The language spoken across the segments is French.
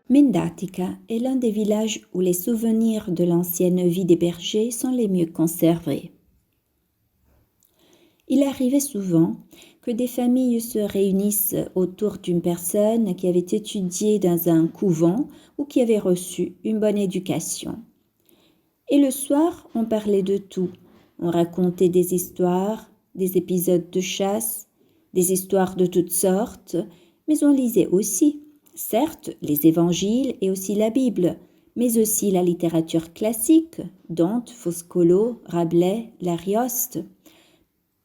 Mendatica est l'un des villages où les souvenirs de l'ancienne vie des bergers sont les mieux conservés. Il arrivait souvent que des familles se réunissent autour d'une personne qui avait étudié dans un couvent ou qui avait reçu une bonne éducation. Et le soir, on parlait de tout. On racontait des histoires, des épisodes de chasse, des histoires de toutes sortes, mais on lisait aussi, certes, les évangiles et aussi la Bible, mais aussi la littérature classique, Dante, Foscolo, Rabelais, l'Arioste.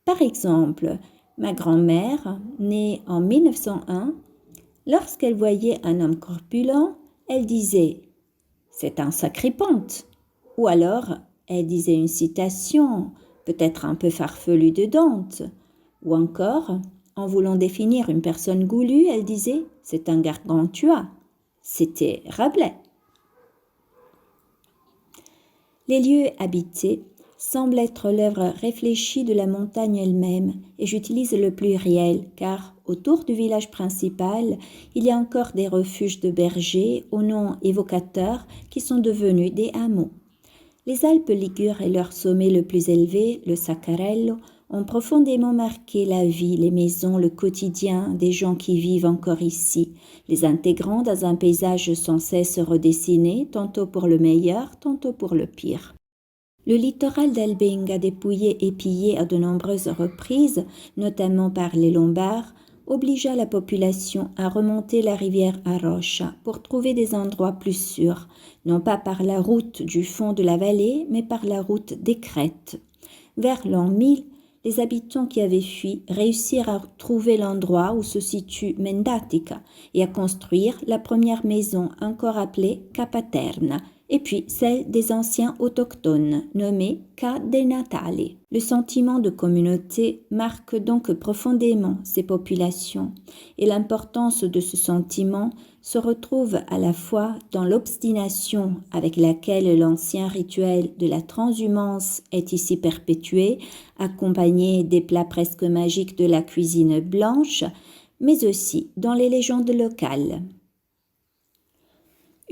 Par exemple, ma grand-mère, née en 1901, lorsqu'elle voyait un homme corpulent, elle disait « C'est un sacripante ». Ou alors, elle disait une citation, peut-être un peu farfelue de Dante. Ou encore, en voulant définir une personne goulue, elle disait « C'est un gargantua ». C'était Rabelais. Les lieux habités semblent être l'œuvre réfléchie de la montagne elle-même, et j'utilise le pluriel car autour du village principal, il y a encore des refuges de bergers aux noms évocateurs qui sont devenus des hameaux. Les Alpes ligures et leur sommet le plus élevé, le Saccarello, ont profondément marqué la vie, les maisons, le quotidien des gens qui vivent encore ici, les intégrant dans un paysage sans cesse redessiné, tantôt pour le meilleur, tantôt pour le pire. Le littoral d'Albenga, dépouillé et pillé à de nombreuses reprises, notamment par les Lombards, obligea la population à remonter la rivière Arrocha pour trouver des endroits plus sûrs, non pas par la route du fond de la vallée, mais par la route des crêtes. Vers l'an 1000, les habitants qui avaient fui réussirent à trouver l'endroit où se situe Mendatica et à construire la première maison encore appelée Capaterna, et puis celle des anciens autochtones, nommée Ca dei Natali. Le sentiment de communauté marque donc profondément ces populations, et l'importance de ce sentiment se retrouve à la fois dans l'obstination avec laquelle l'ancien rituel de la transhumance est ici perpétué, accompagné des plats presque magiques de la cuisine blanche, mais aussi dans les légendes locales.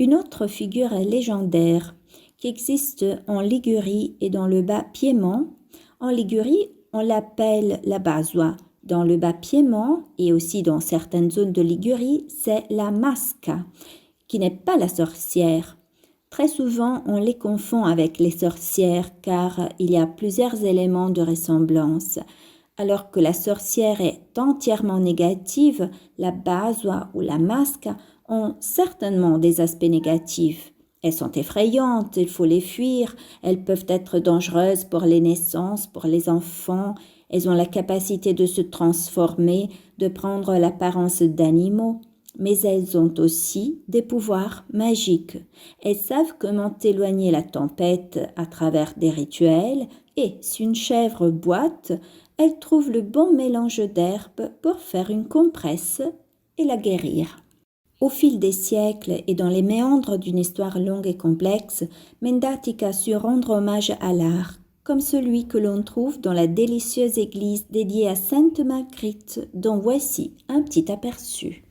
Une autre figure légendaire qui existe en Ligurie et dans le Bas-Piémont. En Ligurie, on l'appelle la Basua. Dans le Bas-Piémont et aussi dans certaines zones de Ligurie, c'est la Masca, qui n'est pas la sorcière. Très souvent, on les confond avec les sorcières car il y a plusieurs éléments de ressemblance. Alors que la sorcière est entièrement négative, la Basua ou la Masca ont certainement des aspects négatifs. Elles sont effrayantes, il faut les fuir, elles peuvent être dangereuses pour les naissances, pour les enfants, elles ont la capacité de se transformer, de prendre l'apparence d'animaux, mais elles ont aussi des pouvoirs magiques. Elles savent comment éloigner la tempête à travers des rituels et si une chèvre boite, elle trouve le bon mélange d'herbes pour faire une compresse et la guérir. Au fil des siècles et dans les méandres d'une histoire longue et complexe, Mendatica sut rendre hommage à l'art, comme celui que l'on trouve dans la délicieuse église dédiée à Sainte Marguerite, dont voici un petit aperçu.